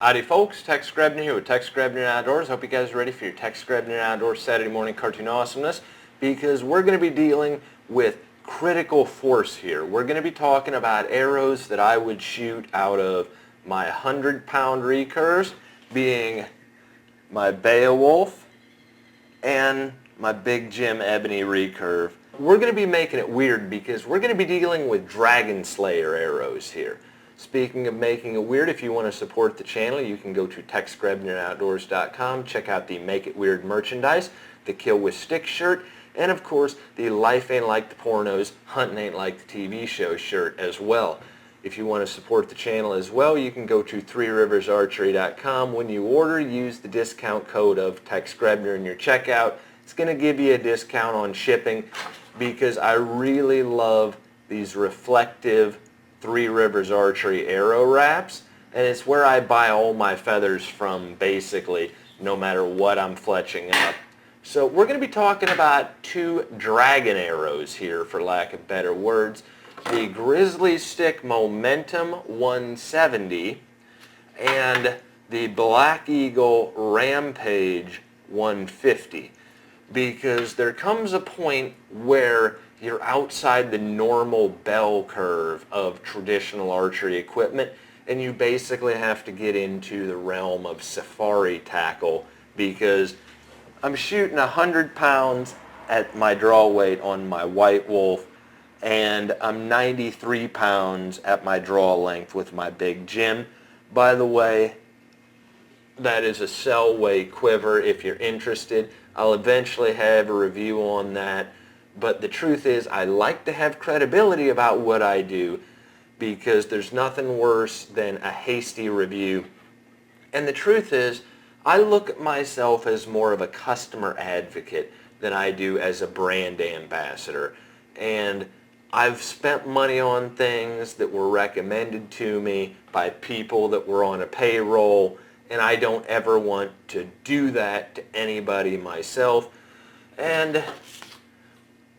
Howdy folks, Tex Grebner here with Tex Grebner Outdoors. Hope you guys are ready for your Tex Grebner Outdoors Saturday morning cartoon awesomeness, because we're going to be dealing with critical force here. We're going to be talking about arrows that I would shoot out of my 100-pound recurves, being my Beowulf and my Big Jim Ebony recurve. We're going to be making it weird because we're going to be dealing with dragonslayer arrows here. Speaking of making it weird, if you want to support the channel, you can go to texgrebneroutdoors.com, check out the Make It Weird merchandise, the Kill with Stick shirt, and of course the Life Ain't Like the Pornos, Hunting Ain't Like the TV Show shirt as well. If you want to support the channel as well, you can go to threeriversarchery.com. When you order, use the discount code of Tex Grebner in your checkout. It's going to give you a discount on shipping because I really love these reflective Three Rivers Archery arrow wraps, and it's where I buy all my feathers from, basically, no matter what I'm fletching up. So we're going to be talking about two dragon arrows here, for lack of better words. The Grizzlystik Momentum 170 and the Black Eagle Rampage 150, because there comes a point where you're outside the normal bell curve of traditional archery equipment, and you basically have to get into the realm of safari tackle, because I'm shooting 100 pounds at my draw weight on my White Wolf, and I'm 93 pounds at my draw length with my Big Jim. By the way, that is a Selway quiver if you're interested. I'll eventually have a review on that. But the truth is, I like to have credibility about what I do, because there's nothing worse than a hasty review. And the truth is, I look at myself as more of a customer advocate than I do as a brand ambassador. And I've spent money on things that were recommended to me by people that were on a payroll, and I don't ever want to do that to anybody myself. And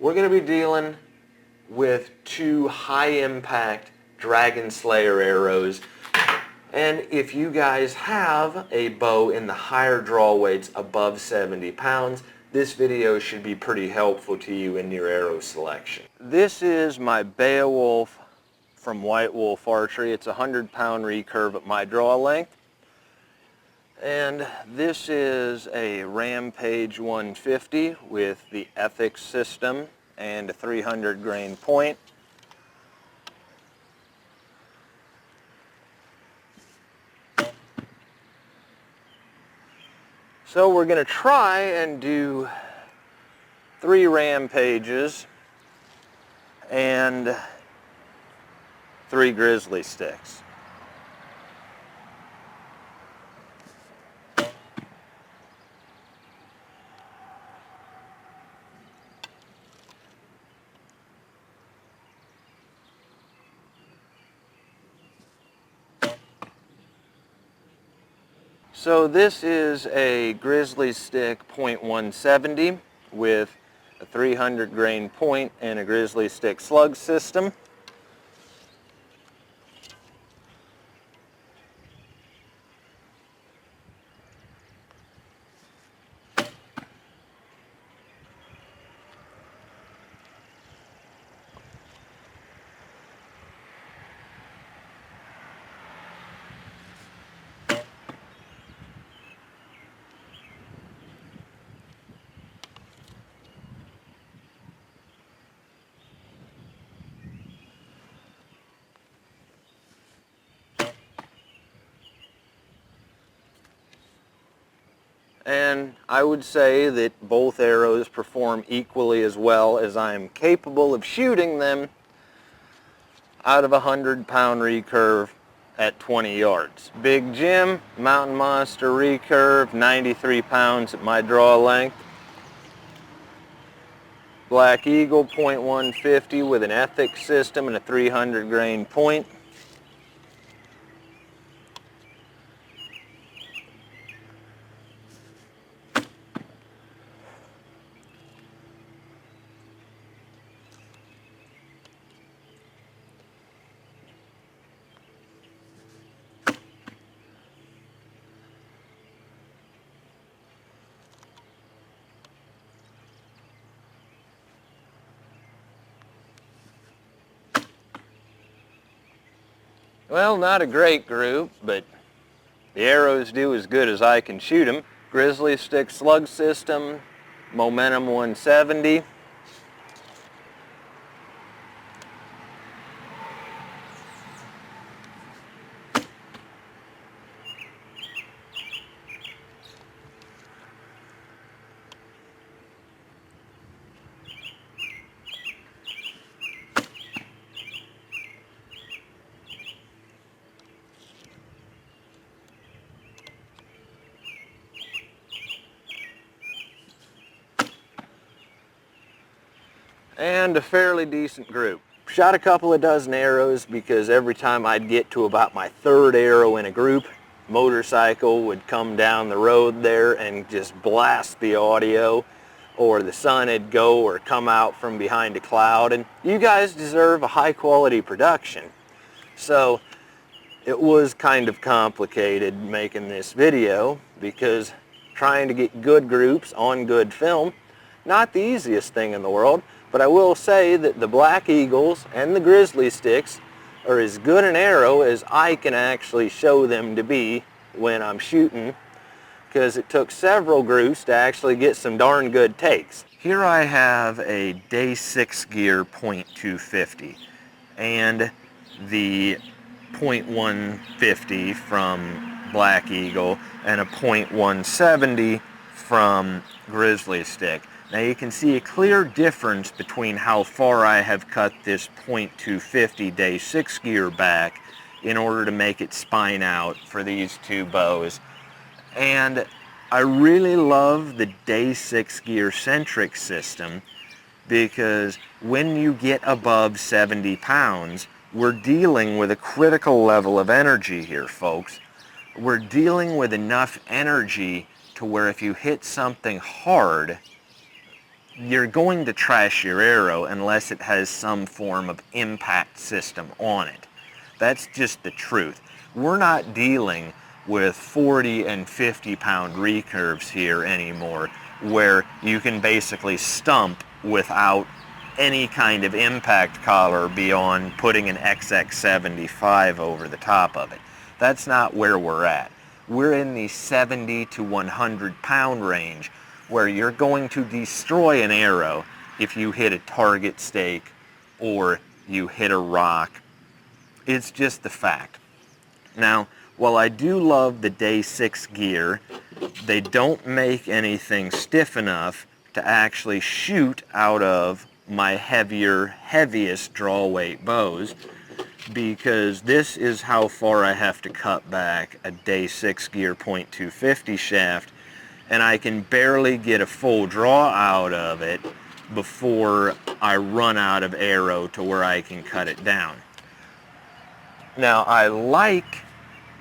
we're going to be dealing with two high-impact dragonslayer arrows. And if you guys have a bow in the higher draw weights above 70 pounds, this video should be pretty helpful to you in your arrow selection. This is my Beowulf from White Wolf Archery. It's a 100-pound recurve at my draw length. And this is a Rampage 150 with the Ethics system and a 300 grain point. So we're going to try and do 3 Rampages and 3 Grizzlystiks. So this is a Grizzlystik .170 with a 300 grain point and a Grizzlystik slug system. And I would say that both arrows perform equally as well, as I am capable of shooting them out of a 100-pound recurve at 20 yards. Big Jim, Mountain Monster recurve, 93 pounds at my draw length. Black Eagle .150 with an Ethics system and a 300 grain point. Well, not a great group, but the arrows do as good as I can shoot them. Grizzlystik slug system, Momentum 170. And a fairly decent group. Shot a couple of dozen arrows because every time I'd get to about my third arrow in a group, motorcycle would come down the road there and just blast the audio, or the sun would go or come out from behind a cloud, and you guys deserve a high quality production. So it was kind of complicated making this video because trying to get good groups on good film, not the easiest thing in the world. But I will say that the Black Eagles and the Grizzlystiks are as good an arrow as I can actually show them to be when I'm shooting, because it took several groups to actually get some darn good takes. Here I have a day 6 gear .250 and the .150 from Black Eagle and a .170 from Grizzlystik. Now you can see a clear difference between how far I have cut this .250 day 6 gear back in order to make it spine out for these two bows. And I really love the day 6 gear centric system because when you get above 70 pounds, we're dealing with a critical level of energy here, folks. We're dealing with enough energy to where if you hit something hard, you're going to trash your arrow unless it has some form of impact system on it. That's just the truth. We're not dealing with 40 and 50 pound recurves here anymore, where you can basically stump without any kind of impact collar beyond putting an XX75 over the top of it. That's not where we're at. We're in the 70 to 100 pound range, where you're going to destroy an arrow if you hit a target stake or you hit a rock. It's just the fact. Now, while I do love the day 6 gear, they don't make anything stiff enough to actually shoot out of my heaviest draw weight bows, because this is how far I have to cut back a day 6 gear .250 shaft, and I can barely get a full draw out of it before I run out of arrow to where I can cut it down. Now, I like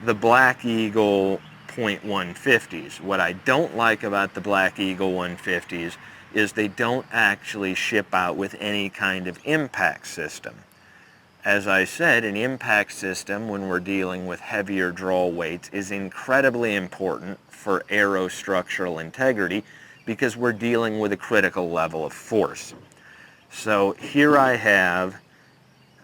the Black Eagle .150s. What I don't like about the Black Eagle 150s is they don't actually ship out with any kind of impact system. As I said, an impact system when we're dealing with heavier draw weights is incredibly important for arrow structural integrity because we're dealing with a critical level of force. So here I have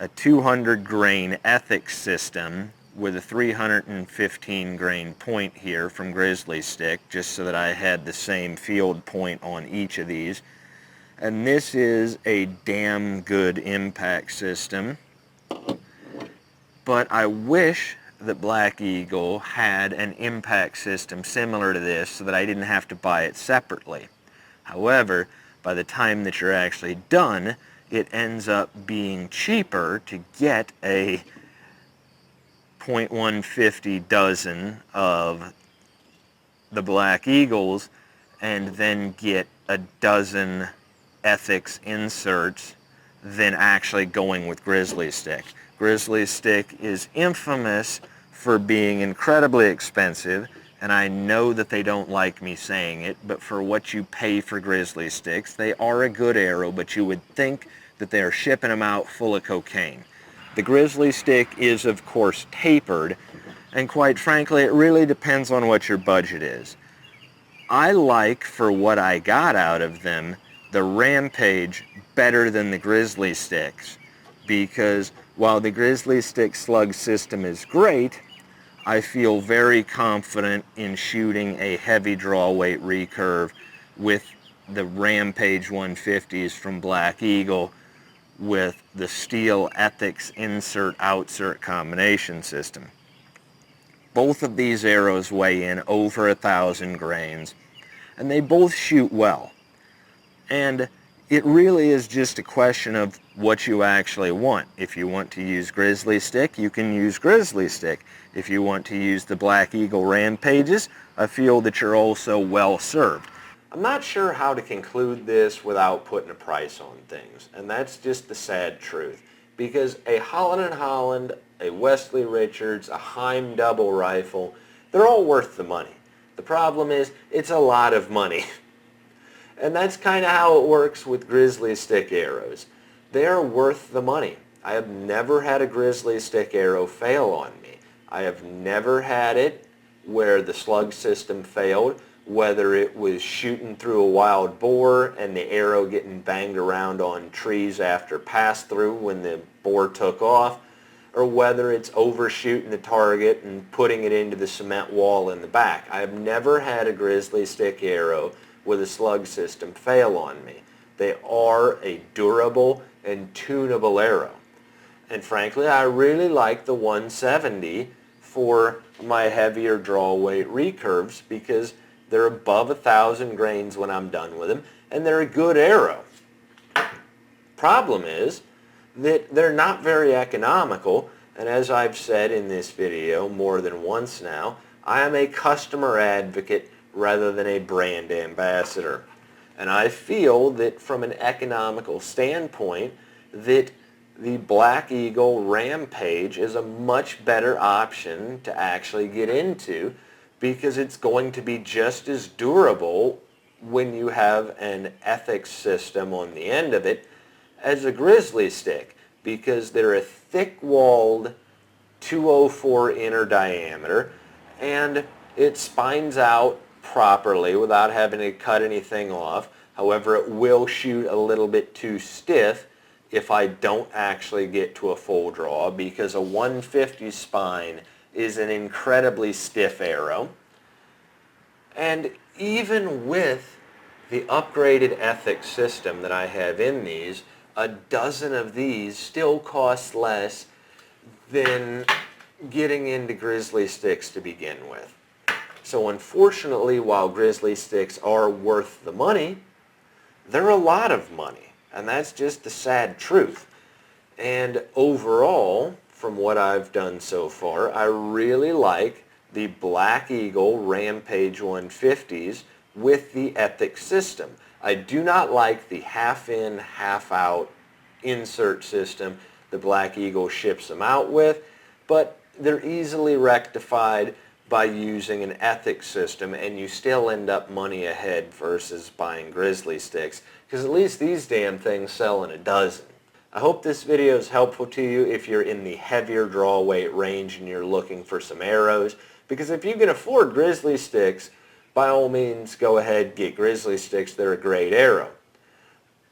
a 200 grain ethics system with a 315 grain point here from Grizzlystik, just so that I had the same field point on each of these. And this is a damn good impact system. But I wish that Black Eagle had an impact system similar to this so that I didn't have to buy it separately. However, by the time that you're actually done, it ends up being cheaper to get a .150 dozen of the Black Eagles and then get a dozen ethics inserts than actually going with Grizzlystik. Grizzlystik is infamous for being incredibly expensive, and I know that they don't like me saying it, but for what you pay for Grizzlystiks, they are a good arrow, but you would think that they are shipping them out full of cocaine. The Grizzlystik is, of course, tapered, and quite frankly, it really depends on what your budget is. I like, for what I got out of them, the Rampage better than the Grizzlystiks, because while the Grizzlystik slug system is great, I feel very confident in shooting a heavy draw weight recurve with the Rampage 150s from Black Eagle with the steel Ethics insert-outsert combination system. Both of these arrows weigh in over 1,000 grains, and they both shoot well. And it really is just a question of what you actually want. If you want to use Grizzlystik, you can use Grizzlystik. If you want to use the Black Eagle Rampages, I feel that you're also well served. I'm not sure how to conclude this without putting a price on things, and that's just the sad truth. Because a Holland & Holland, a Wesley Richards, a Heim double rifle, they're all worth the money. The problem is, it's a lot of money. And that's kind of how it works with Grizzlystik arrows. They're worth the money. I have never had a Grizzlystik arrow fail on me. I have never had it where the slug system failed, whether it was shooting through a wild boar and the arrow getting banged around on trees after pass-through when the boar took off, or whether it's overshooting the target and putting it into the cement wall in the back. I have never had a Grizzlystik arrow with a slug system fail on me. They are a durable and tunable arrow. And frankly, I really like the 170 for my heavier draw weight recurves because they're above 1,000 grains when I'm done with them, and they're a good arrow. Problem is that they're not very economical, and as I've said in this video more than once now, I am a customer advocate rather than a brand ambassador. And I feel that from an economical standpoint that the Black Eagle Rampage is a much better option to actually get into because it's going to be just as durable when you have an ethics system on the end of it as a Grizzlystik, because they're a thick-walled 204 inner diameter, and it spines out properly without having to cut anything off. However, it will shoot a little bit too stiff if I don't actually get to a full draw, because a 150 spine is an incredibly stiff arrow. And even with the upgraded ethics system that I have in these, a dozen of these still cost less than getting into Grizzlystiks to begin with. So unfortunately, while Grizzlystiks are worth the money, they're a lot of money. And that's just the sad truth. And overall, from what I've done so far, I really like the Black Eagle Rampage 150s with the ethics system. I do not like the half-in, half-out insert system the Black Eagle ships them out with, but they're easily rectified by using an ethics system, and you still end up money ahead versus buying Grizzlystiks, because at least these damn things sell in a dozen. I hope this video is helpful to you if you're in the heavier draw weight range and you're looking for some arrows, because if you can afford Grizzlystiks, by all means go ahead, get Grizzlystiks. They're a great arrow.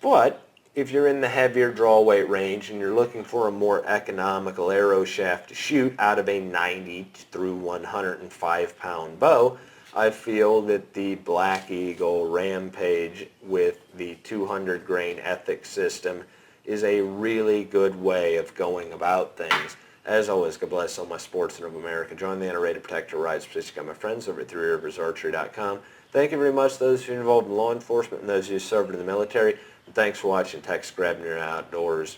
But if you're in the heavier draw weight range and you're looking for a more economical arrow shaft to shoot out of a 90 through 105 pound bow, I feel that the Black Eagle Rampage with the 200 grain ethics system is a really good way of going about things. As always, God bless all my sportsmen of America. Join the NRA to protect your rights. Please check out my friends over at threeriversarchery.com. Thank you very much, those who are involved in law enforcement and those who served in the military. And thanks for watching Tex Grebner Outdoors.